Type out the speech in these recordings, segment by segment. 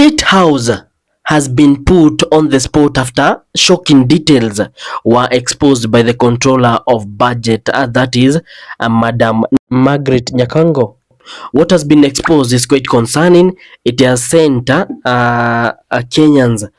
State House has been put on the spot after shocking details were exposed by the controller of budget, that is Madam Margaret Nyakango. What has been exposed is quite concerning. It has sent Kenyans.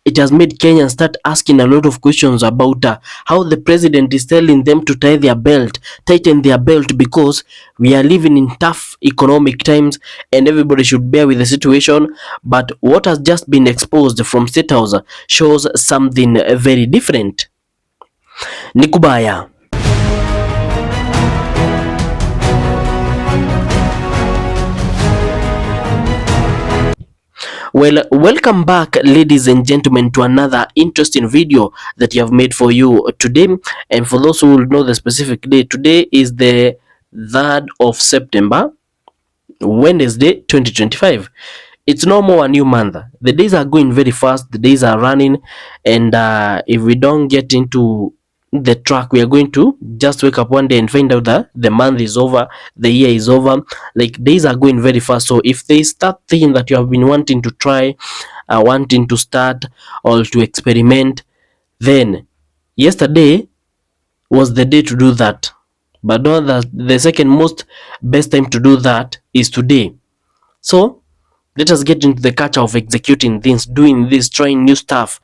It has made Kenyans start asking a lot of questions about how the president is telling them to tighten their belt, because we are living in tough economic times and everybody should bear with the situation. But what has just been exposed from State House shows something very different. Nikubaya. Well, welcome back, ladies and gentlemen, to another interesting video that you have made for you today. And for those who will know the specific day, today is the 3rd of September, Wednesday, 2025. It's no more a new month. The days are going very fast. The days are running, and if we don't get into the track, we are going to just wake up one day and find out that the month is over, the year is over. Like, days are going very fast. So if they start thinking that you have been wanting to try, wanting to start or to experiment, then yesterday was the day to do that. But know that the second most best time to do that is today. So let us get into the culture of executing things, doing this, trying new stuff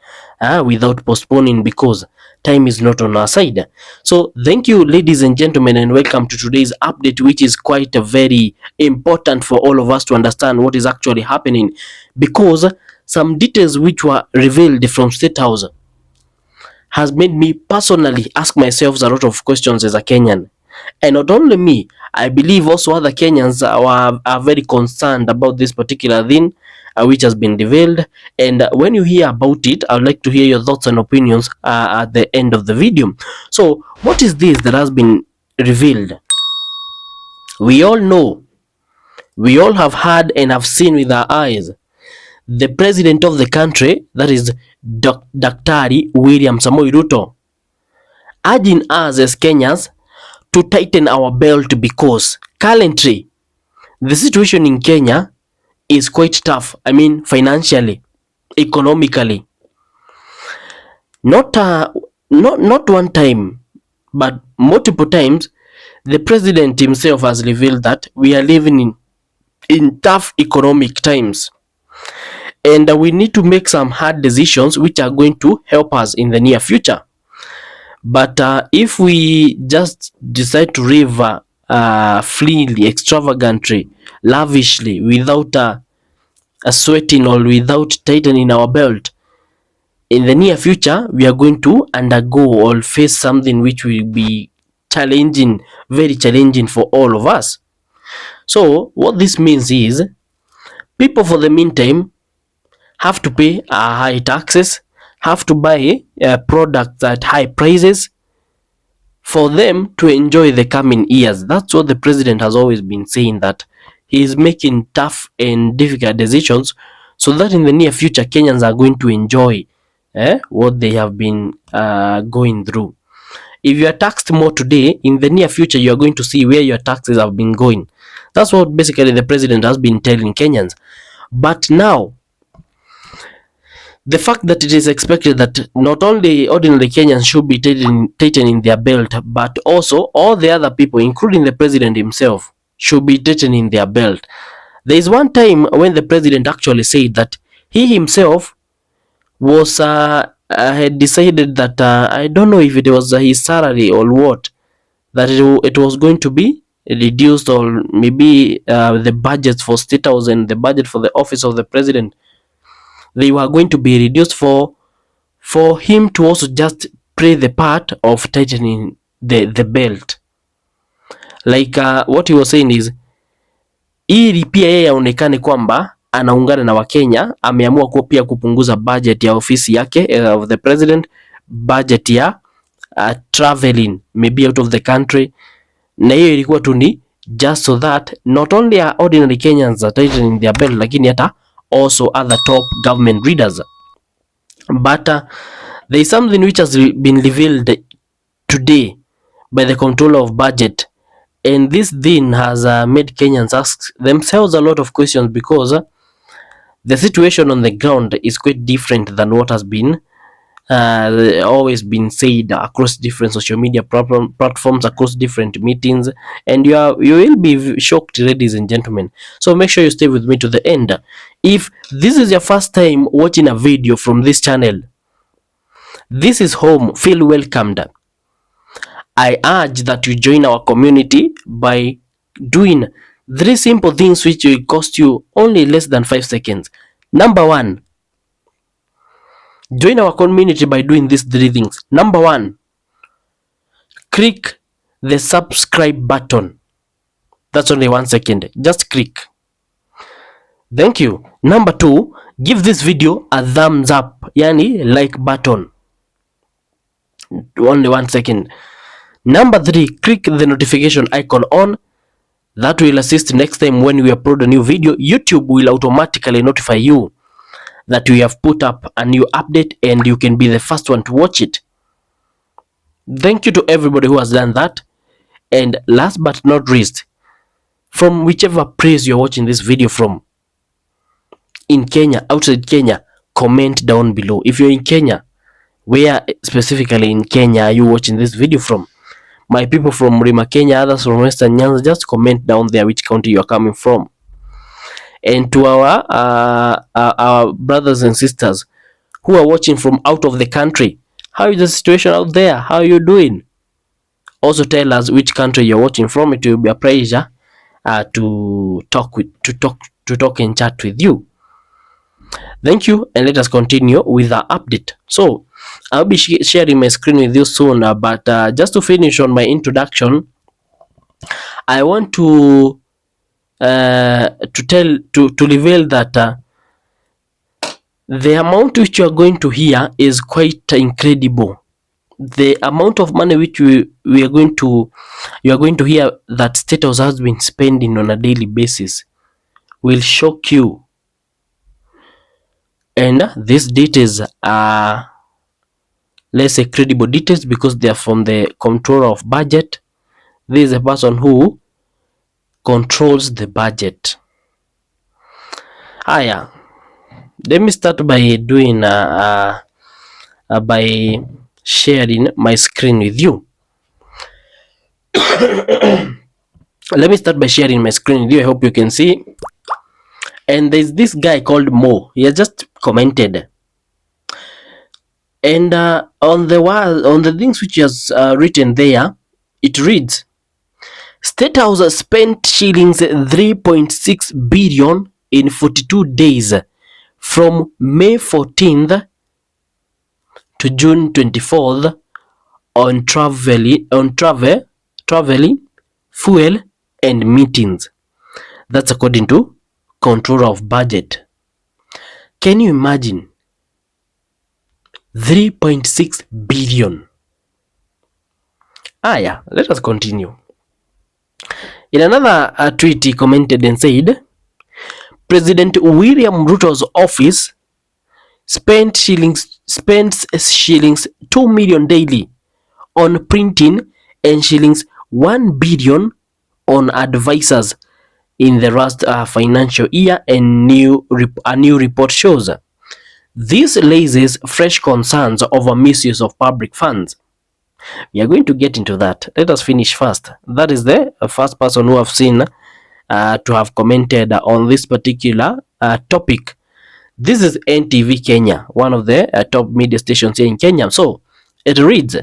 without postponing, because time is not on our side. So thank you, ladies and gentlemen, and welcome to today's update, which is quite very important for all of us to understand what is actually happening, because some details which were revealed from State House has made me personally ask myself a lot of questions as a Kenyan. And not only me, I believe also other Kenyans are very concerned about this particular thing which has been revealed. And when you hear about it, I would like to hear your thoughts and opinions at the end of the video. So what is this that has been revealed? We all know, we all have heard and have seen with our eyes, the president of the country, that is Daktari William Samoei Ruto, urging us as Kenyans to tighten our belt, because currently the situation in Kenya is quite tough. I mean, financially, economically. Not one time, but multiple times, the president himself has revealed that we are living in tough economic times, and we need to make some hard decisions which are going to help us in the near future. But if we just decide to live freely, extravagantly, lavishly, without sweating or without tightening our belt, in the near future, we are going to undergo or face something which will be challenging, very challenging for all of us. So what this means is, people for the meantime have to pay high taxes, have to buy products at high prices for them to enjoy the coming years. That's what the president has always been saying, that he is making tough and difficult decisions so that in the near future Kenyans are going to enjoy what they have been going through. If you are taxed more today, in the near future you are going to see where your taxes have been going. That's what basically the president has been telling Kenyans. But now, the fact that it is expected that not only ordinary Kenyans should be tightening their belt, but also all the other people, including the president himself, should be tightening their belt. There is one time when the president actually said that he himself was had decided that I don't know if it was his salary or what, that it was going to be reduced, or maybe the budgets for State House and the budget for the office of the president, they were going to be reduced for him to also just play the part of tightening the belt. Like what he was saying is, ili pia yeye aonekane kwamba anaungana na Wakenya, ameamua pia kupunguza budget ya ofisi yake of the president, budget ya traveling maybe out of the country, na hiyo ilikuwa tu ni just so that not only ordinary Kenyans are tightening their belt, lakini hata also other top government leaders. But there is something which has been revealed today by the controller of budget, and this thing has made Kenyans ask themselves a lot of questions, because the situation on the ground is quite different than what has been always been said across different social media platforms, across different meetings, and you will be shocked, ladies and gentlemen. So make sure you stay with me to the end. If this is your first time watching a video from this channel, this is home. Feel welcomed. I urge that you join our community by doing 3 simple things which will cost you only less than 5 seconds. Number 1, join our community by doing these 3 things. Number 1, click the subscribe button. That's only 1 second. Just click. Thank you. Number 2, give this video a thumbs up, yani like button. Only 1 second. Number 3, click the notification icon on. That will assist next time when we upload a new video. YouTube will automatically notify you that we have put up a new update and you can be the first one to watch it. Thank you to everybody who has done that. And last but not least, from whichever place you're watching this video from, in Kenya, outside Kenya, comment down below. If you're in Kenya, where specifically in Kenya are you watching this video from? My people from Rima, Kenya, others from Western Nyanza, just comment down there which country you are coming from. And to our brothers and sisters who are watching from out of the country, how is the situation out there? How are you doing? Also tell us which country you're watching from. It will be a pleasure to talk and chat with you. Thank you, and let us continue with the update. So I'll be sharing my screen with you soon, but just to finish on my introduction, I want to reveal that the amount which you are going to hear is quite incredible. The amount of money which you are going to hear that State House has been spending on a daily basis will shock you. And these details are, let's say, credible details because they are from the controller of budget. This is a person who controls the budget. Aya, let me start by doing by sharing my screen with you. Let me start by sharing my screen with you. I hope you can see. And there's this guy called Mo. He has just commented. And on the things which he has written there, it reads, State House spent shillings 3.6 billion in 42 days from May 14th to June 24th on travel, fuel, and meetings. That's according to controller of budget. Can you imagine? 3.6 billion. Yeah, let us continue. In another tweet, he commented and said, President William Ruto's office spends shillings 2 million daily on printing and shillings 1 billion on advisors in the last financial year, and a new report shows. This raises fresh concerns over misuse of public funds. We are going to get into that. Let us finish first. That is the first person who I've seen to have commented on this particular topic. This is NTV Kenya, one of the top media stations here in Kenya. So it reads,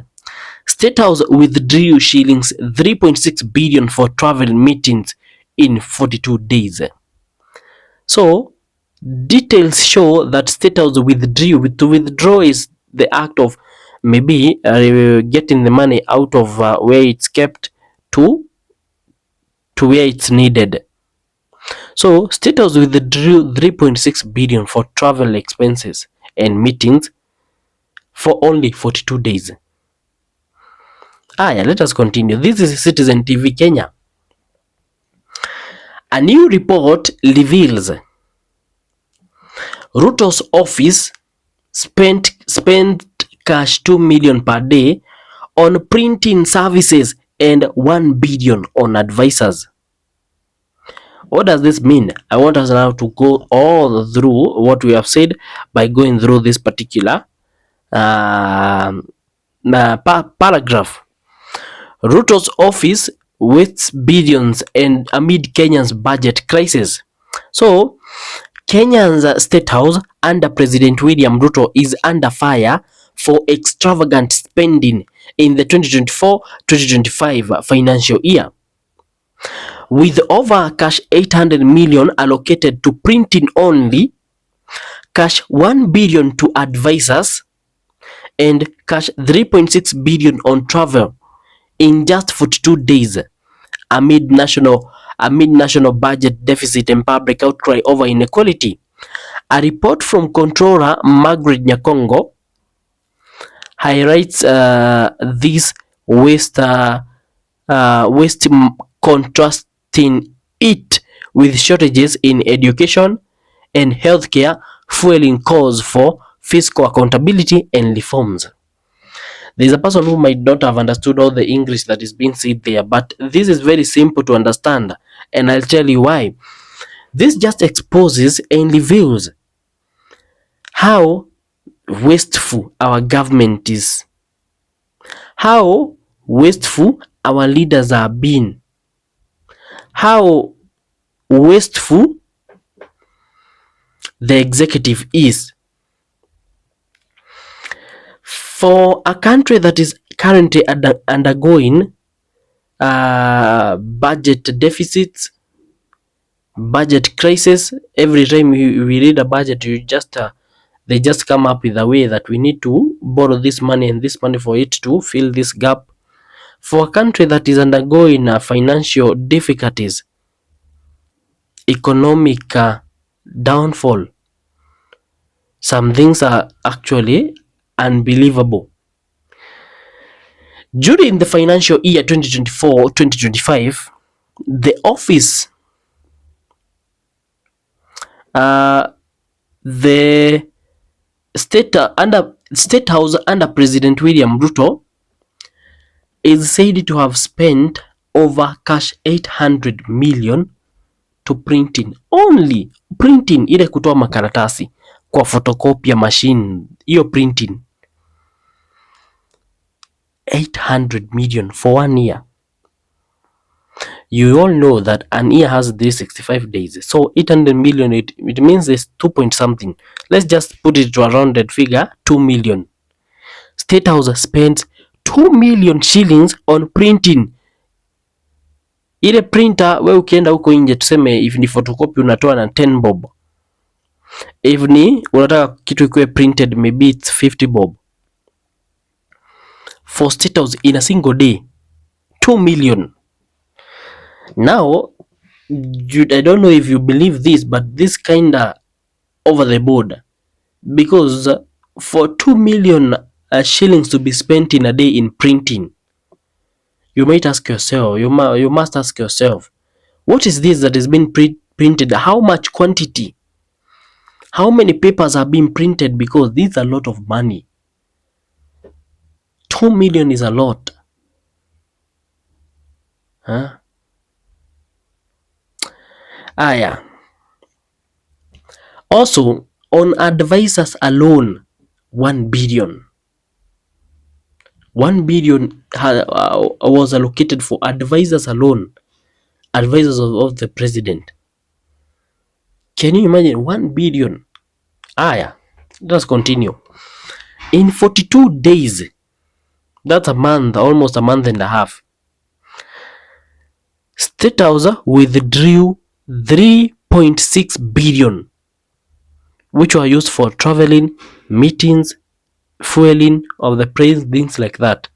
State House withdrew shillings 3.6 billion for travel meetings in 42 days. So details show that State House withdrew. To withdraw is the act of maybe getting the money out of where it's kept to where it's needed. So State House withdrew 3.6 billion for travel expenses and meetings for only 42 days. Let us continue. This is Citizen TV Kenya. A new report reveals Ruto's office spent cash 2 million per day on printing services and 1 billion on advisors. What does this mean? I want us now to go all through what we have said by going through this particular paragraph. Ruto's office wastes billions and amid Kenya's budget crisis. So, Kenya's State House under President William Ruto is under fire for extravagant spending in the 2024-2025 financial year. With over cash 800 million allocated to printing only, cash 1 billion to advisors, and cash 3.6 billion on travel in just 42 days amid national budget deficit and public outcry over inequality. A report from Controller Margaret Nyakongo highlights this waste contrasting it with shortages in education and healthcare, fueling calls for fiscal accountability and reforms. There's a person who might not have understood all the English that is being said there, but this is very simple to understand, and I'll tell you why. This just exposes and reveals how wasteful our government is, how wasteful our leaders are being, how wasteful the executive is. For a country that is currently undergoing budget deficits, budget crisis, every time we read a budget, they just come up with a way that we need to borrow this money and this money for it to fill this gap. For a country that is undergoing financial difficulties, economic downfall, some things are actually unbelievable. During the financial year 2024-2025, the office, the State House under President William Ruto is said to have spent over cash 800 million to printing, only printing, ile kutoa makaratasi kwa photocopy machine, hiyo printing 800 million for 1 year. You all know that an year has 365 days, so 800 million, it means there's 2 point something. Let's just put it to a rounded figure, 2 million. State House spends 2 million shillings on printing. Ile printer we ukienda huko nje, tuseme if ni photocopy unatoa na 10 bob, if ni unataka kitu ikuwe printed maybe it's 50 bob. For State House in a single day, 2 million. Now, I don't know if you believe this, but this kinda over the board, because for 2 million shillings to be spent in a day in printing, you might ask yourself, you must ask yourself, what is this that is being printed? How much quantity? How many papers are being printed? Because this is a lot of money. 2 million is a lot. Huh? Yeah. Also, on advisors alone, 1 billion. 1 billion was allocated for advisors alone. Advisors of the president. Can you imagine 1 billion? Yeah. Let's continue. In 42 days, that's a month, almost a month and a half, State House withdrew 3.6 billion, which were used for traveling, meetings, fueling of the president, things like that.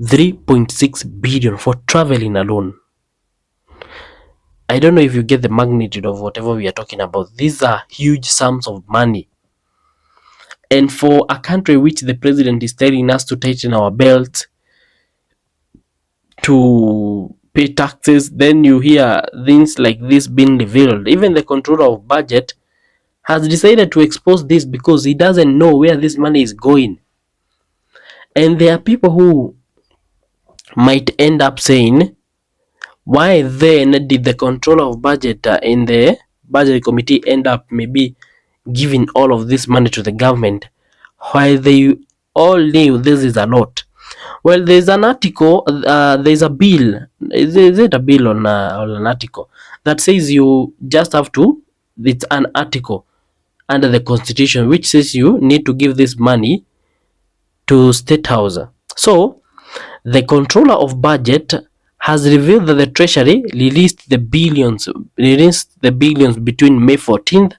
3.6 billion for traveling alone. I don't know if you get the magnitude of whatever we are talking about. These are huge sums of money. And for a country which the president is telling us to tighten our belts, to pay taxes, then you hear things like this being revealed. Even the controller of budget has decided to expose this because he doesn't know where this money is going. And there are people who might end up saying, Why then did the controller of budget in the budget committee end up maybe giving all of this money to the government while they all knew this is a lot? Well, there's an article, there's a bill. Is it a bill or an article that says you just have to? It's an article under the constitution which says you need to give this money to State House. So the controller of budget has revealed that the treasury released the billions between May 14th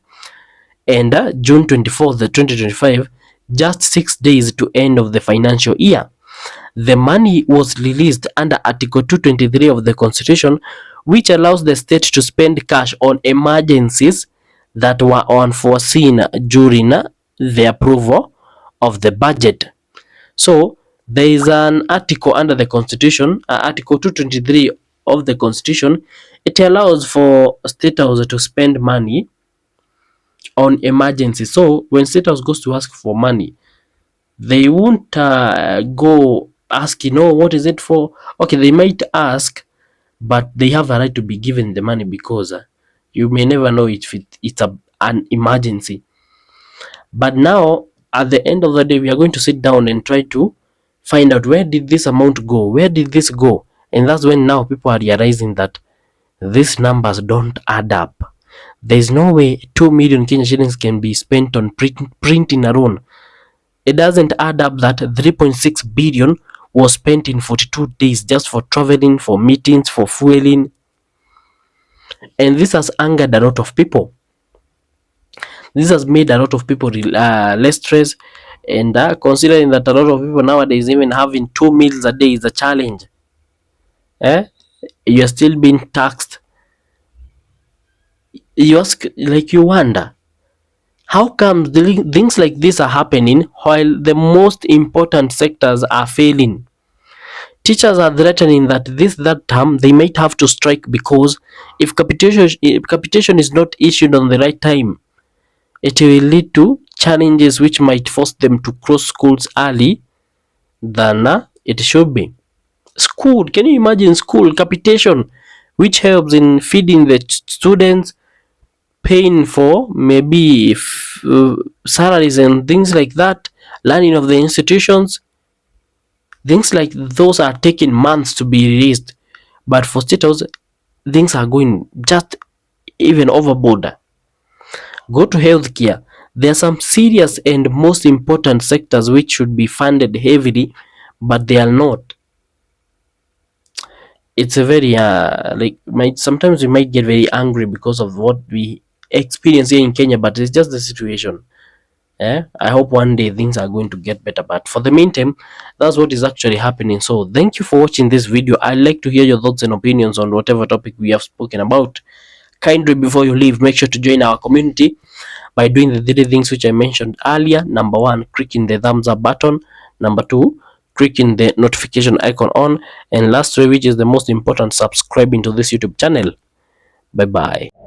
and June 24th, 2025, just 6 days to end of the financial year. The money was released under Article 223 of the Constitution, which allows the state to spend cash on emergencies that were unforeseen during the approval of the budget. So there is an article under the Constitution, Article 223 of the Constitution. It allows for State House to spend money on emergencies. So when State House goes to ask for money, they won't go ask, what is it for? Okay, they might ask, but they have a right to be given the money because you may never know if it's an emergency. But now, at the end of the day, we are going to sit down and try to find out, where did this amount go? Where did this go? And that's when now people are realizing that these numbers don't add up. There's no way 2 million Kenya shillings can be spent on printing alone. It doesn't add up that 3.6 billion was spent in 42 days just for traveling, for meetings, for fueling. And this has angered a lot of people. This has made a lot of people less stressed. And considering that a lot of people nowadays, even having 2 meals a day is a challenge. You're still being taxed. You wonder, how come things like this are happening while the most important sectors are failing? Teachers are threatening that that term they might have to strike because if capitation is not issued on the right time, it will lead to challenges which might force them to close schools early than it should be. School, can you imagine school capitation, which helps in feeding the students, paying for maybe salaries and things like that, learning of the institutions? Things like those are taking months to be released, but for State House, things are going just even overboard. Go to healthcare. There are some serious and most important sectors which should be funded heavily, but they are not. It's a very sometimes we might get very angry because of what we experience here in Kenya, but it's just the situation. I hope one day things are going to get better, but for the meantime, that's what is actually happening. So thank you for watching this video. I'd like to hear your thoughts and opinions on whatever topic we have spoken about. Kindly, before you leave, make sure to join our community by doing the 3 things which I mentioned earlier. Number 1, clicking the thumbs up button. Number 2, clicking the notification icon on, and lastly, which is the most important, subscribing to this YouTube channel. Bye bye.